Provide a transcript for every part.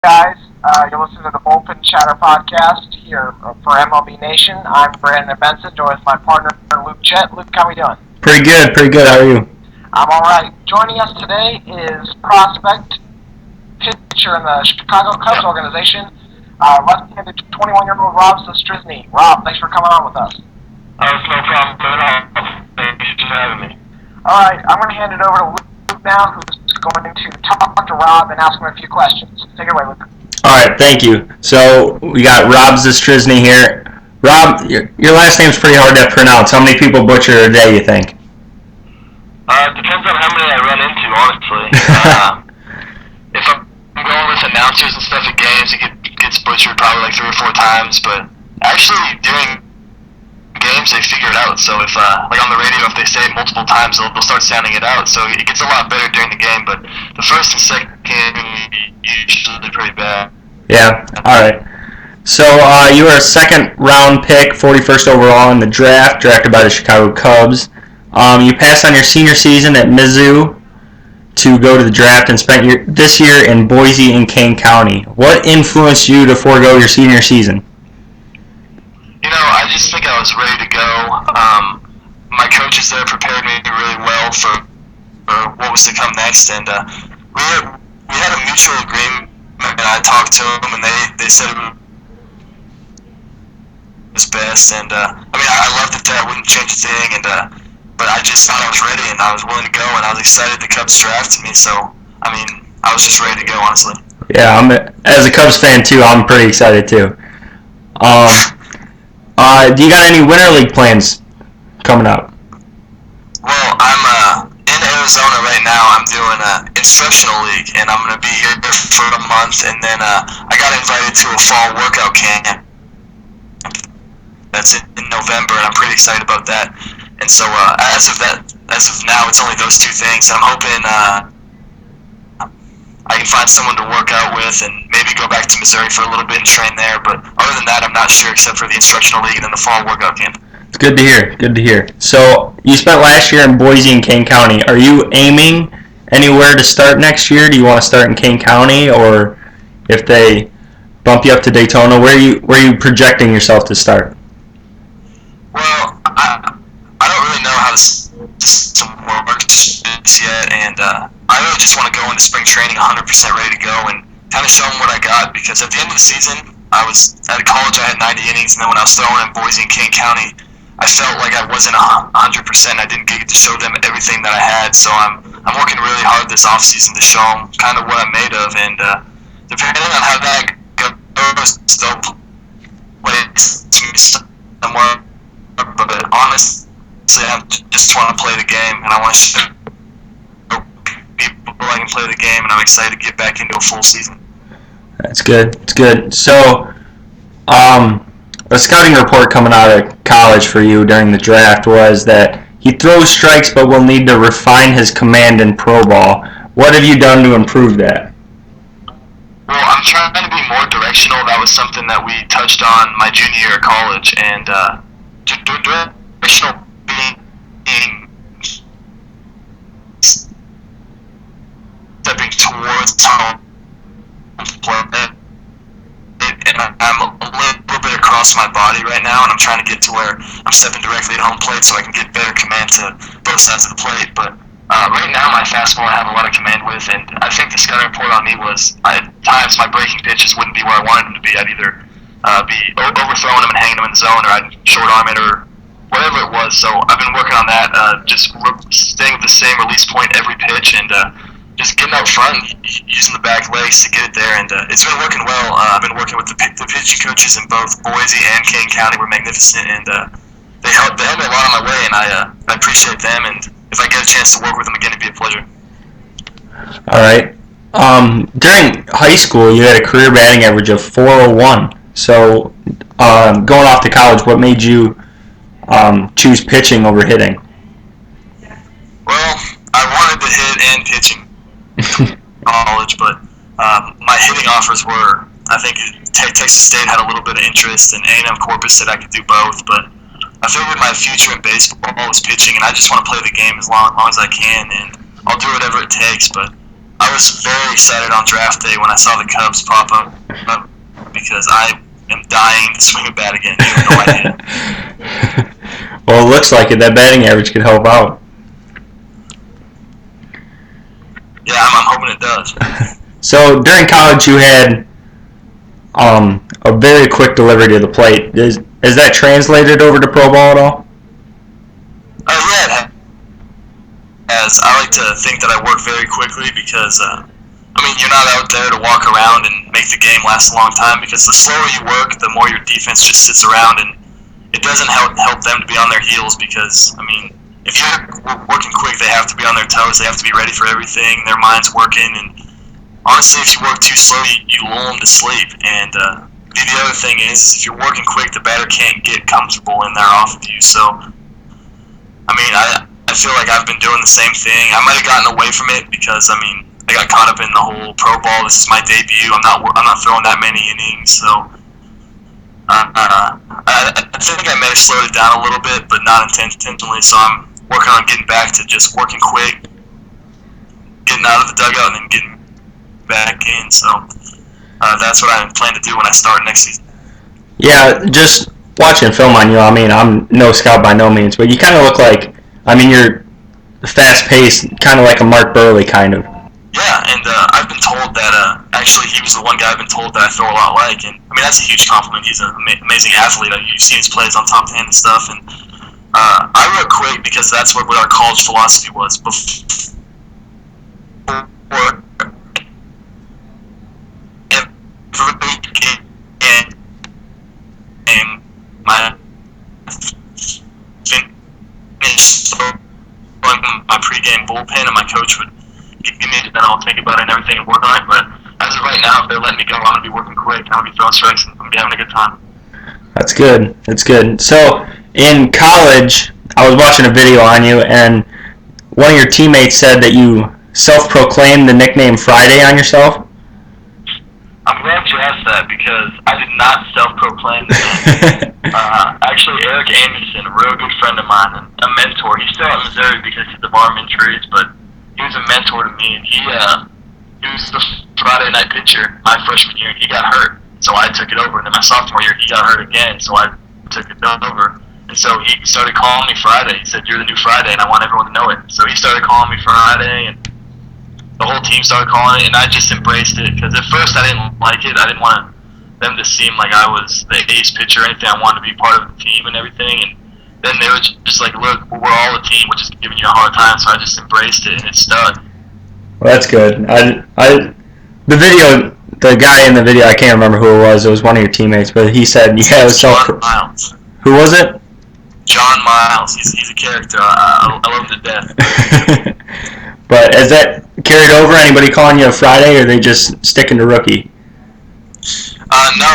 guys. You're listening to the Bullpen Chatter podcast here for MLB Nation. I'm Brandon Benson, joined with my partner Luke Chet. Luke, how are we doing? Pretty good, pretty good. How are you? I'm all right. Joining us today is prospect pitcher in the Chicago Cubs organization, left-handed 21-year-old Rob Zastryzny. Rob, thanks for coming on with us. It's no problem at all. Thanks for having me. All right, I'm going to hand it over to Luke now, who's going to talk to Rob and ask him a few questions. Take it away, Luke. All right, thank you. So we got Rob Zastryzny here. Rob, your last name's pretty hard to pronounce. How many people butcher it a day, you think? It depends on how many I run into, honestly. If I'm going with announcers and stuff at games, it gets butchered probably like 3 or 4 times, but actually during games they figure it out. So if like on the radio, if they say it multiple times, they'll start sounding it out. So it gets a lot better during the game, but the first and second usually pretty bad. Yeah, all right. So you were a second-round pick, 41st overall in the draft, drafted by the Chicago Cubs. You passed on your senior season at Mizzou to go to the draft and spent this year in Boise and Kane County. What influenced you to forego your senior season? You know, I just think I was ready to go. My coaches there prepared me really well for what was to come next, and we had a mutual agreement, and I talked to them, and they said it was best, and I loved it there. I wouldn't change a thing, and but I just thought I was ready, and I was willing to go, and I was excited the Cubs drafted me, so, I was just ready to go, honestly. Yeah, as a Cubs fan, too, I'm pretty excited, too. Do you got any Winter League plans coming up? Well, I'm in Arizona right now. I'm doing an instructional league, and I'm going to be here for a month, and then I got invited to a fall workout camp. That's in November, and I'm pretty excited about that. And so as of now, it's only those 2 things. I'm hoping I can find someone to work out with and maybe go back to Missouri for a little bit and train there. But other than that, I'm not sure except for the instructional league and then the fall workout camp. It's good to hear. Good to hear. So you spent last year in Boise and Kane County. Are you aiming anywhere to start next year? Do you want to start in Kane County, or if they bump you up to Daytona, where are you projecting yourself to start? Well, I don't really know how the system works yet, and I really just want to go into spring training 100% ready to go and kind of show them what I got, because at the end of the season, I was at college, I had 90 innings, and then when I was throwing in Boise and Kane County, I felt like I wasn't 100%. I didn't get to show them everything that I had, so I'm working really hard this offseason to show them kind of what I'm made of, and depending on how that goes, they'll place me somewhere. But honestly, I just want to play the game, and I want to show people I can play the game, and I'm excited to get back into a full season. That's good. It's good. So, a scouting report coming out of college for you during the draft was that he throws strikes but will need to refine his command in pro ball. What have you done to improve that? Well, I'm trying to be more directional. That was something that we touched on my junior year of college, and directional being stepping towards home play, and I'm a little bit across my body right now, and I'm trying to get to where I'm stepping directly at home plate so I can get better command to both sides of the plate. But right now, my fastball I have a lot of command with, and I think the scouting report on me was at times my breaking pitches wouldn't be where I wanted them to be. I'd either be overthrowing them and hanging them in the zone, or I'd short arm it, or whatever it was. So I've been working on that, just staying with the same release point every pitch, and just getting out front and using the back legs to get it there, and it's been working well. I've been working with the pitching coaches in both Boise and Kane County. Were magnificent, and they helped me a lot on my way, and I appreciate them, and if I get a chance to work with them again, it'd be a pleasure. All right. During high school, you had a career batting average of .401. So going off to college, what made you choose pitching over hitting? Well, I wanted to hit and pitching college, but my hitting offers were, I think Texas State had a little bit of interest, and A&M Corpus said I could do both, but I figured my future in baseball was pitching, and I just want to play the game as long as I can, and I'll do whatever it takes, but I was very excited on draft day when I saw the Cubs pop up because I am dying to swing a bat again. You have no idea. Well, it looks like it. That batting average could help out. Yeah, I'm hoping it does. So during college, you had a very quick delivery to the plate. Is that translated over to pro ball at all? Yeah, it has. I like to think that I work very quickly because, you're not out there to walk around and make the game last a long time because the slower you work, the more your defense just sits around, and it doesn't help them to be on their heels because, if you're working quick, they have to be on their toes. They have to be ready for everything. Their mind's working, and honestly, if you work too slow, you lull them to sleep. And the other thing is, if you're working quick, the batter can't get comfortable in there off of you. So, I feel like I've been doing the same thing. I might have gotten away from it because, I got caught up in the whole pro ball. This is my debut. I'm not throwing that many innings, so I think I may have slowed it down a little bit, but not intentionally. So I'm working on getting back to just working quick, getting out of the dugout, and then getting back in. So that's what I plan to do when I start next season. Yeah, just watching film on you, I'm no scout by no means, but you kind of look like, you're fast-paced, kind of like a Mark Burley kind of. Yeah, and I've been told that actually he was the one guy I've been told that I throw a lot like, and that's a huge compliment. He's an amazing athlete. You've seen his plays on top 10 and stuff, and I wrote quick because that's what our college philosophy was. Before my pregame bullpen, and my coach would give me it, then I'll think about it and everything and work on it. But as of right now, if they're letting me go, I'm going to be working quick. I'm going to be throwing strikes, and I'm going to be having a good time. That's good. That's good. So in college, I was watching a video on you, and one of your teammates said that you self-proclaimed the nickname Friday on yourself. I'm glad you asked that because I did not self-proclaim that. Actually, Eric Anderson, a real good friend of mine, and a mentor. He's still at Missouri because of the arm injuries, but he was a mentor to me, and he was the Friday night pitcher my freshman year, and he got hurt, so I took it over. And then my sophomore year, he got hurt again, so I took it over. And so he started calling me Friday. He said, "You're the new Friday, and I want everyone to know it." So he started calling me Friday, and the whole team started calling it, and I just embraced it because at first I didn't like it. I didn't want them to seem like I was the ace pitcher or anything. I wanted to be part of the team and everything, and then they were just like, "Look, we're all a team. We're just giving you a hard time." So I just embraced it, and it stuck. Well, that's good. The guy in the video, I can't remember who it was. It was one of your teammates, but he said, "Yeah, it was John Miles." Who was it? John Miles. He's a character. I love him to death. But has that carried over? Anybody calling you a Friday, or are they just sticking to rookie? No,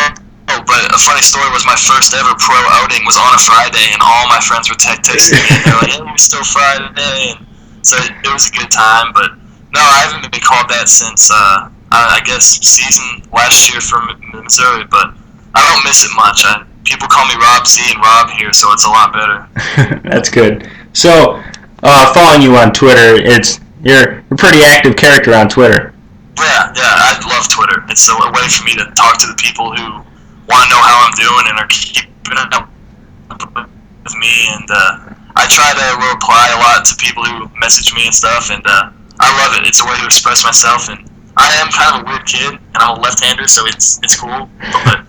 but a funny story was my first ever pro outing was on a Friday, and all my friends were texting me, and they're like, "Hey, it's still Friday," and so it was a good time. But no, I haven't been called that since I guess season last year from Missouri, but I don't miss it much. People call me Rob Z and Rob here, so it's a lot better. That's good. So, following you on Twitter, you're a pretty active character on Twitter. Yeah, I love Twitter. It's a way for me to talk to the people who want to know how I'm doing and are keeping up with me. And I try to reply a lot to people who message me and stuff, and I love it. It's a way to express myself, and I am kind of a weird kid, and I'm a left-hander, so it's cool. But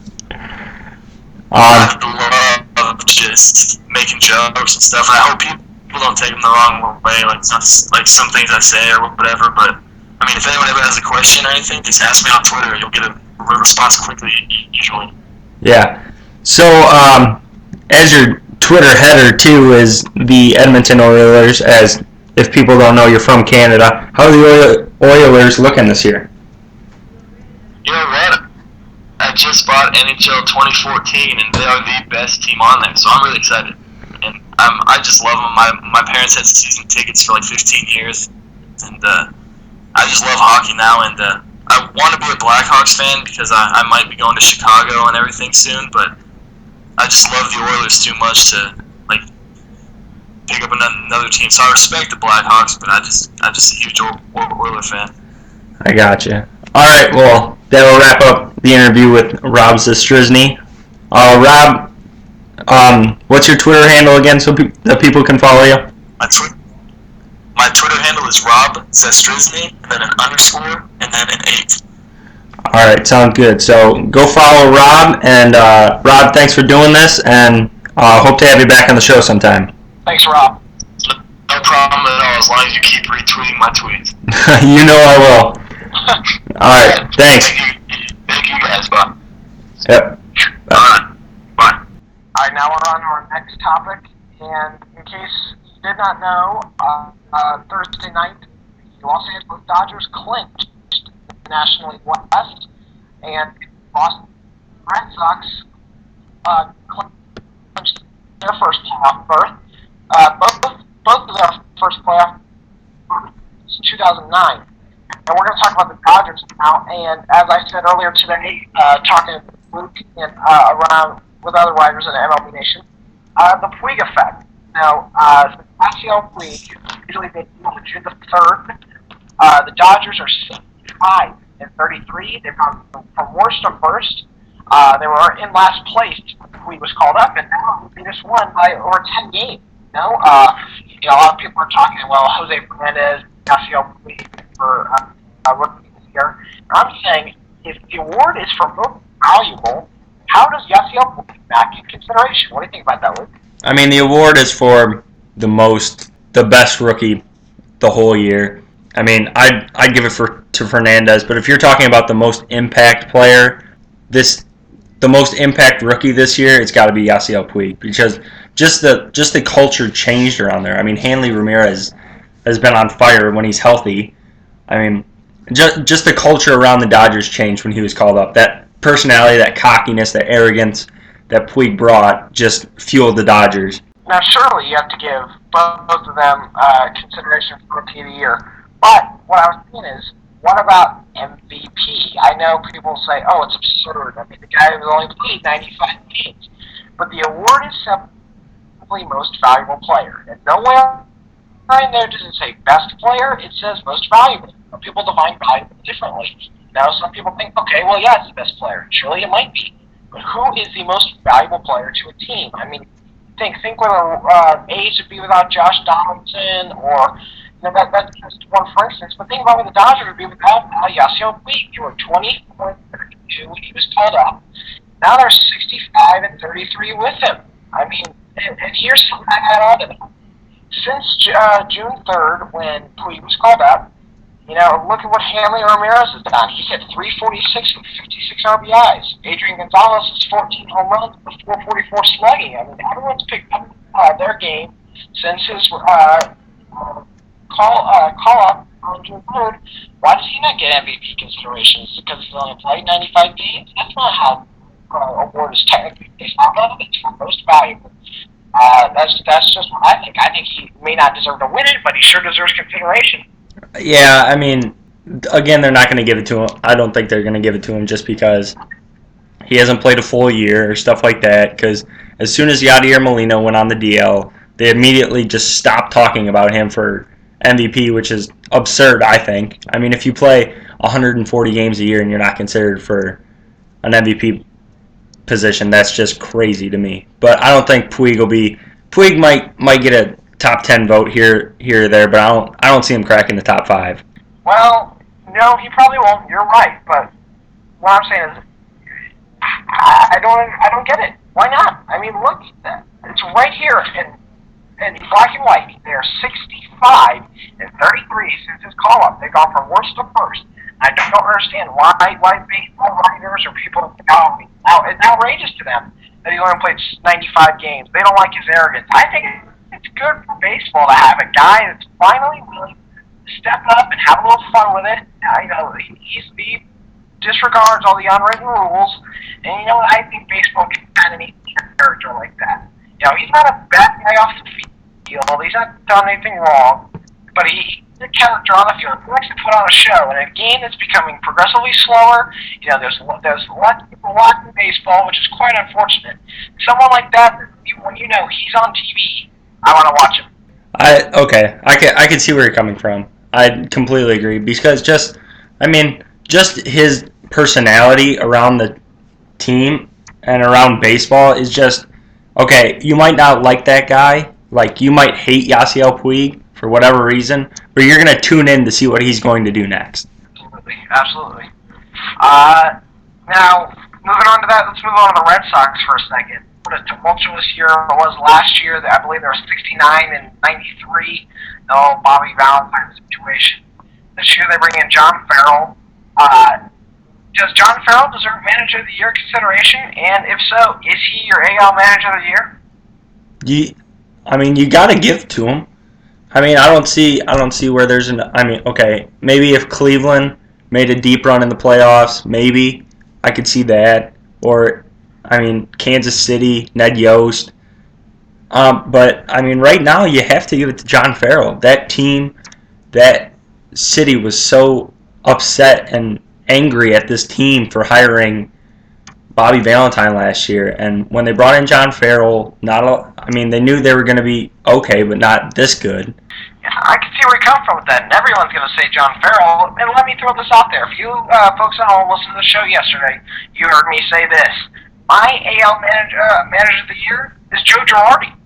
I love just making jokes and stuff, and I hope people don't take them the wrong way, like some things I say or whatever. But if anyone ever has a question or anything, just ask me on Twitter. You'll get a response quickly, usually. Yeah. So, as your Twitter header too is the Edmonton Oilers. As if people don't know, you're from Canada. How are the Oilers looking this year? You know what? I just bought NHL 2014, and they are the best team on there, so I'm really excited. And I just love them. My parents had season tickets for like 15 years, and I just love hockey now. And I want to be a Blackhawks fan because I might be going to Chicago and everything soon, but I just love the Oilers too much to pick up another team. So I respect the Blackhawks, but I'm just a huge Oiler fan. I got you. All right, well, that'll wrap up the interview with Rob Zastryzny. Rob, what's your Twitter handle again so that people can follow you? My Twitter handle is Rob Zastryzny, and then an underscore, and then an 8. All right, sounds good. So go follow Rob, and Rob, thanks for doing this, and hope to have you back on the show sometime. Thanks, Rob. No problem at all, as long as you keep retweeting my tweets. You know I will. All right, thanks. Thank you guys, bye. Yep. Bye. Bye. All right, now we're on to our next topic, and in case you did not know, Thursday night, the Los Angeles Dodgers clinched the National League West, and Boston Red Sox clinched their first playoff berth. Both of their first playoff berths 2009. And we're going to talk about the Dodgers now. And as I said earlier today, talking with Luke and around with other writers in MLB Nation, the Puig effect. Now, Yasiel Puig usually they deal on June the 3rd. The Dodgers are 65 and 33. They've gone from worst to first. They were in last place when Puig was called up, and now they just won by over 10 games. A lot of people are talking, well, Jose Fernandez, Yasiel Puig for rookie this year. And I'm saying, if the award is for most valuable, how does Yasiel Puig back in consideration? What do you think about that, Luke? I mean, the award is for the best rookie the whole year. I mean, I'd give it to Fernandez, but if you're talking about the most impact player, the most impact rookie this year, it's got to be Yasiel Puig, because just the culture changed around there. I mean, Hanley Ramirez has been on fire when he's healthy. I mean, just the culture around the Dodgers changed when he was called up. That personality, that cockiness, that arrogance that Puig brought just fueled the Dodgers. Now, surely you have to give both of them consideration for Rookie of the Year. But what I was saying is, what about MVP? I know people say, oh, it's absurd. I mean, the guy who only played 95 games. But the award is simply most valuable player. And nowhere in there does it say best player. It says most valuable. Some people define valuable differently. Now, some people think, okay, well, yeah, it's the best player. Surely it might be. But who is the most valuable player to a team? I mean, think whether A's would be without Josh Donaldson, or that's just one for instance. But think about what the Dodgers would be without Yasiel Puig. They were 24-32 when he was called up. Now they're 65 and 33 with him. I mean, and here's something I had on to them. Since June 3rd, when Puig was called up, look at what Hanley Ramirez has done. He's hit 346 with 56 RBIs. Adrian Gonzalez has 14 home runs with 444 slugging. I mean, everyone's picked up their game since his call up on June 3rd. Why does he not get MVP consideration? Is it because he's only played 95 games? That's not how award is technically based on. It's for most valuable. That's just what I think. I think he may not deserve to win it, but he sure deserves consideration. Yeah, I mean, again, they're not going to give it to him. I don't think they're going to give it to him just because he hasn't played a full year or stuff like that. Because as soon as Yadier Molina went on the DL, they immediately just stopped talking about him for MVP, which is absurd, I think. I mean, if you play 140 games a year and you're not considered for an MVP position, that's just crazy to me. But I don't think Puig will be. Puig might get a top 10 vote here or there, but I don't see him cracking the top 5. Well, no, he probably won't. You're right, but what I'm saying is, I don't get it. Why not? I mean, look, it's right here in black and white. They're 65 and 33 since his call up. They've gone from worst to first. I don't understand why baseball writers or people now it's outrageous to them that he's only played 95 games. They don't like his arrogance. I think it's good for baseball to have a guy that's finally willing to step up and have a little fun with it. He disregards all the unwritten rules, and I think baseball can kind of need a character like that. He's not a bad guy off the field. He's not done anything wrong, but he's a character on the field. He likes to put on a show. In a game that's becoming progressively slower, there's less people watching baseball, which is quite unfortunate. Someone like that, when he's on TV, I want to watch him. I can see where you're coming from. I completely agree, because just I mean, just his personality around the team and around baseball is just okay. You might not like that guy, like you might hate Yasiel Puig for whatever reason, but you're gonna tune in to see what he's going to do next. Absolutely, absolutely. Now, moving on to that, let's move on to the Red Sox for a second. What a tumultuous year it was last year. I believe there were 69 and 93. No Bobby Valentine situation. This year they bring in John Farrell. Does John Farrell deserve Manager of the Year consideration? And if so, is he your AL Manager of the Year? You got to give to him. I mean, I don't see where there's an. I mean, okay, maybe if Cleveland made a deep run in the playoffs, maybe I could see that. Or, I mean, Kansas City, Ned Yost. But I mean, right now you have to give it to John Farrell. That team, that city was so upset and angry at this team for hiring Bobby Valentine last year, and when they brought in John Farrell, they knew they were going to be okay, but not this good. Yeah, I can see where you come from with that, and everyone's going to say John Farrell. And let me throw this out there: if you folks at home listened to the show yesterday, you heard me say this. My AL manager of the year is Joe Girardi.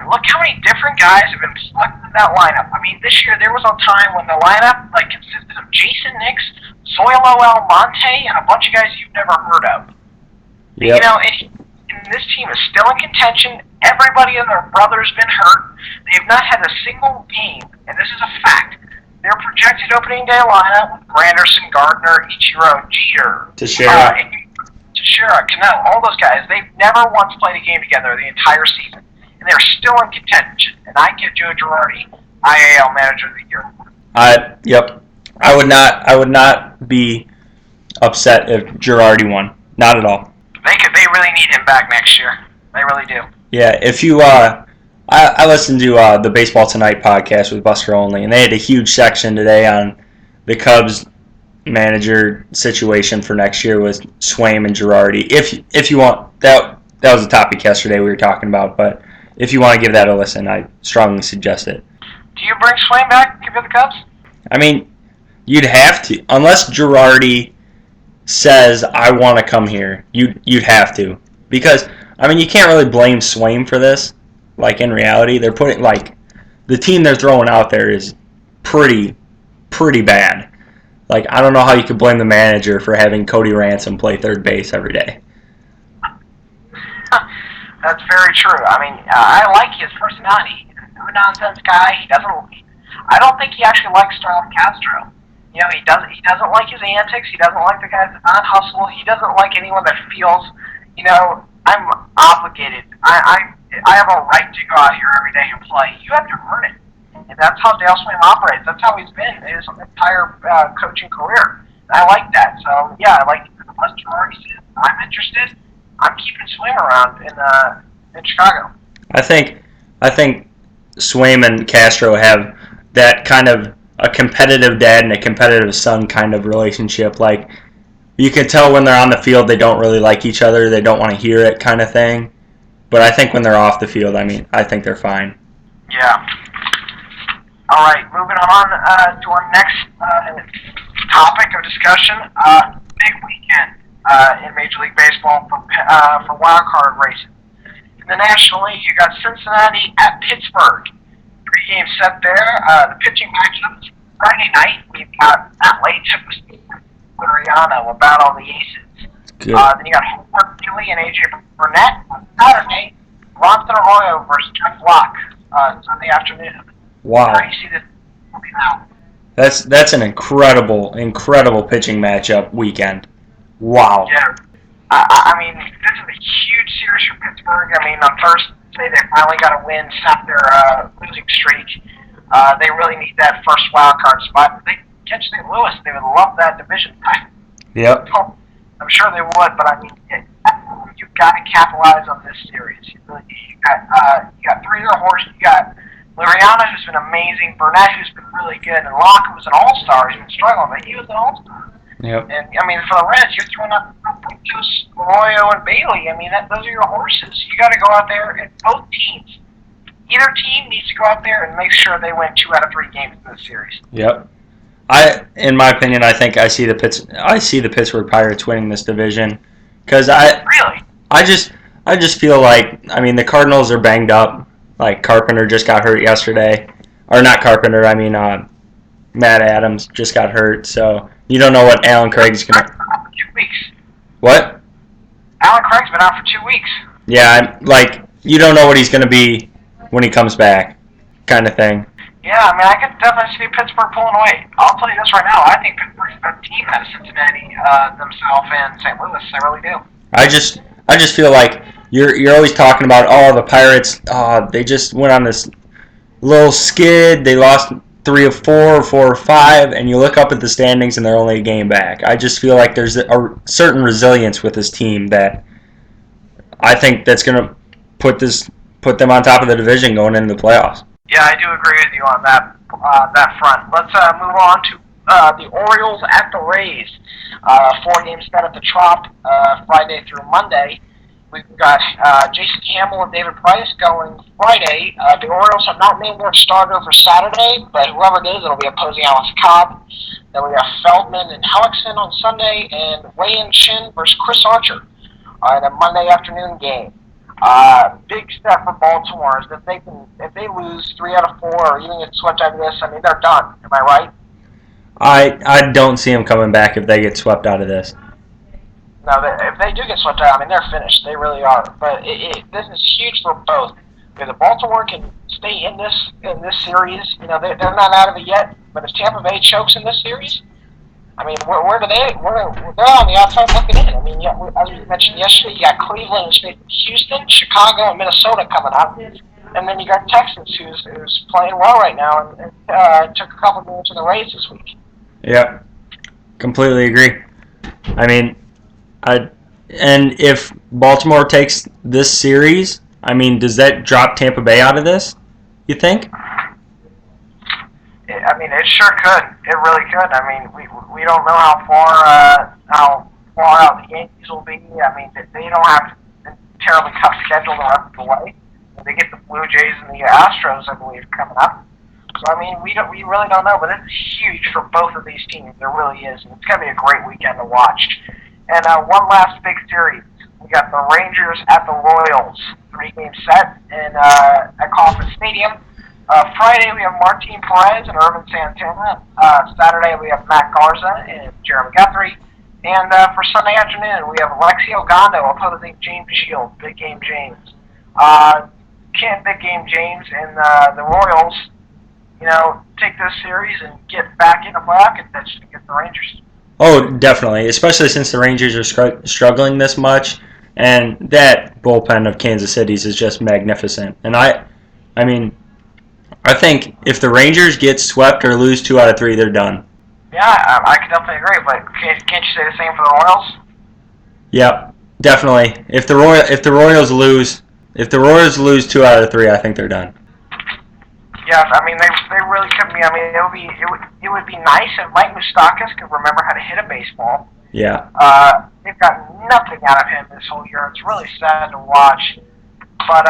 Look how many different guys have been plugged in that lineup. I mean, this year there was a time when the lineup consisted of Jason Nix, Zoilo Almonte, and a bunch of guys you've never heard of. Yep. You know, and this team is still in contention. Everybody and their brother's been hurt. They have not had a single game, and this is a fact. Their projected opening day lineup with Granderson, Gardner, Ichiro, Jeter, Teixeira, Cano, all those guys, they've never once played a game together the entire season. And they're still in contention. And I give Joe Girardi IAL Manager of the Year. Yep. I would not be upset if Girardi won. Not at all. They really need him back next year. They really do. Yeah, if you I listened to the Baseball Tonight podcast with Buster Olney, and they had a huge section today on the Cubs manager situation for next year with Swaim and Girardi. If you want that was a topic yesterday we were talking about, but if you want to give that a listen, I strongly suggest it. Do you bring Swaim back if you're the Cubs? I mean, you'd have to, unless Girardi says I want to come here. You'd have to, because I mean you can't really blame Swaim for this. Like in reality, they're putting the team they're throwing out there is pretty bad. Like, I don't know how you could blame the manager for having Cody Ransom play third base every day. That's very true. I mean, I like his personality. He's a no-nonsense guy. I don't think he actually likes Starlin Castro. You know, he doesn't like his antics. He doesn't like the guys that don't hustle. He doesn't like anyone that feels, you know, I'm obligated. I have a right to go out here every day and play. You have to earn it. And that's how Dale Swaim operates. That's how he's been his entire coaching career. And I like that. So, yeah, I like what Girardi said. I'm interested. I'm keeping Swaim around in Chicago. I think Swaim and Castro have that kind of a competitive dad and a competitive son kind of relationship. Like, you can tell when they're on the field they don't really like each other. They don't want to hear it kind of thing. But I think when they're off the field, I think they're fine. Yeah. All right, moving on to our next topic of discussion. Big weekend in Major League Baseball for wild card racing. In the National League, you got Cincinnati at Pittsburgh. 3 games set there. The pitching matchup is Friday night. We've got Atlanta Liriano will battle the Aces. Good. Then you got Homer Gilly and AJ Burnett on Saturday. Ronson Arroyo versus Jeff Locke Sunday afternoon. Wow. How do you see this coming out? That's an incredible pitching matchup weekend. Wow. Yeah. I mean, this is a huge series for Pittsburgh. I mean, on Thursday they finally got a win, stopped their losing streak. They really need that first wild card spot. If they catch St. Louis, they would love that division title. Yep. I'm sure they would, but I mean, you've got to capitalize on this series. You got 3 other horses. You got Liriano, who's been amazing, Burnett, who's been really good, and Locke, who was an all-star. He's been struggling, but he was an all-star. Yep. And, I mean, for the Reds, you're throwing up Arroyo and Bailey. I mean, those are your horses. You got to go out there, and both teams, either team needs to go out there and make sure they win 2 out of 3 games in this series. Yep. In my opinion, I think I see the Pittsburgh Pirates winning this division because Really? I just feel like the Cardinals are banged up. Like Carpenter just got hurt yesterday, or not Carpenter. Matt Adams just got hurt, so you don't know what Alan Craig's gonna. 2 weeks. What? Alan Craig's been out for 2 weeks. Yeah, you don't know what he's gonna be when he comes back, kind of thing. Yeah, I could definitely see Pittsburgh pulling away. I'll tell you this right now. I think Pittsburgh's a better team out of Cincinnati themselves and St. Louis. I really do. I just feel like you're always talking about the Pirates. They just went on this little skid. They lost 3 of 4, 4 or 5, and you look up at the standings and they're only a game back. I just feel like there's a certain resilience with this team that I think that's gonna put them on top of the division going into the playoffs. Yeah, I do agree with you on that front. Let's move on to the Orioles at the Rays. 4 games set at the Trop Friday through Monday. We've got Jason Campbell and David Price going Friday. The Orioles have not named their starter for Saturday, but whoever it is, it'll be opposing Alex Cobb. Then we have Feldman and Hellickson on Sunday, and Wei-Yin Shin versus Chris Archer in a Monday afternoon game. Big step for Baltimore is if they lose 3 out of 4 or even get swept out of this, they're done. Am I right? I don't see them coming back if they get swept out of this. No, if they do get swept out, they're finished. They really are. But this is huge for both. If Baltimore can stay in this series, they're not out of it yet. But if Tampa Bay chokes in this series, where do they? They're on the outside looking in. As we mentioned yesterday, you got Cleveland, Houston, Chicago, and Minnesota coming up, and then you got Texas, who's playing well right now, and took a couple games in the Rays this week. Yeah, completely agree. And if Baltimore takes this series, does that drop Tampa Bay out of this? You think? It sure could. It really could. We don't know how far out the Yankees will be. They don't have a terribly tough schedule the rest of the way. They get the Blue Jays and the Astros, I believe, coming up. So we really don't know, but it's huge for both of these teams. There really is, and it's gonna be a great weekend to watch. And one last big series. We got the Rangers at the Royals. 3-game set at Kauffman Stadium. Friday we have Martin Perez and Irvin Santana. Saturday we have Matt Garza and Jeremy Guthrie. And for Sunday afternoon we have Alexi Ogando opposing James Shield. Big game James. Can't big game James and the Royals, take this series and get back in the playoff contention against the Rangers. Oh, definitely, especially since the Rangers are struggling this much, and that bullpen of Kansas City's is just magnificent. And I think if the Rangers get swept or lose 2 out of 3, they're done. Yeah, I can definitely agree, but can't you say the same for the Royals? Yep, definitely. If the Royals lose 2 out of 3, I think they're done. Yes, they really could be. It would be nice if Mike Moustakas could remember how to hit a baseball. Yeah. They've got nothing out of him this whole year. It's really sad to watch. But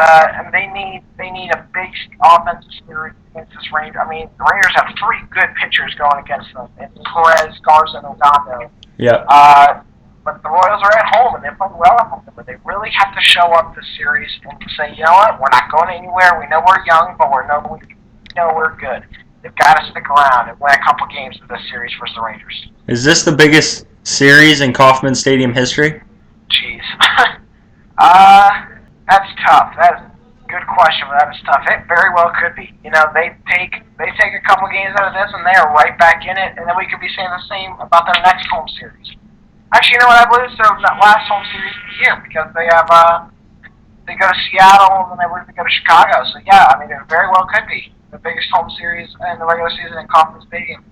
they need a big offensive series against this Rangers. The Rangers have 3 good pitchers going against them: Perez, Garza, and Ogando. Yeah. But the Royals are at home and they're playing well at home. But they really have to show up this series and say, you know what, we're not going anywhere. We know we're young, but we know we're good. They've got to stick around and win a couple games in this series versus the Rangers. Is this the biggest series in Kauffman Stadium history? Jeez. That's tough. That is a good question, but that is tough. It very well could be. They take a couple games out of this and they are right back in it, and then we could be saying the same about their next home series. Actually, I believe so. That last home series of the year, because they go to Seattle and then they go to Chicago. So yeah, it very well could be the biggest home series in the regular season in Kauffman Stadium.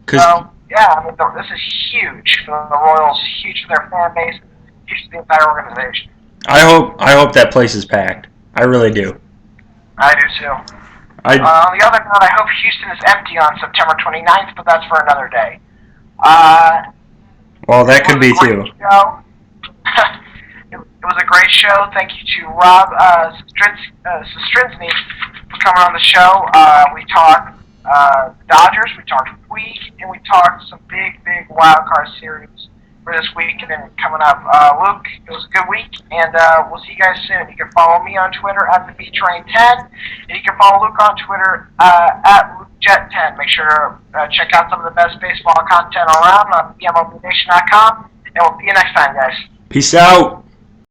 So yeah, this is huge for the Royals, huge for their fan base, huge for the entire organization. I hope that place is packed. I really do. I do too. On the other note, I hope Houston is empty on September 29th, but that's for another day. Well, that could be too. It was a great show. Thank you to Rob Zastryzny for coming on the show. We talked the Dodgers. We talked week, and we talked some big wild card series for this week and then coming up. Luke, it was a good week, and we'll see you guys soon. You can follow me on Twitter at TheBeatTrain10, and you can follow Luke on Twitter at LukeJet10. Make sure to check out some of the best baseball content around on MLBNation.com, and we'll see you next time, guys. Peace out.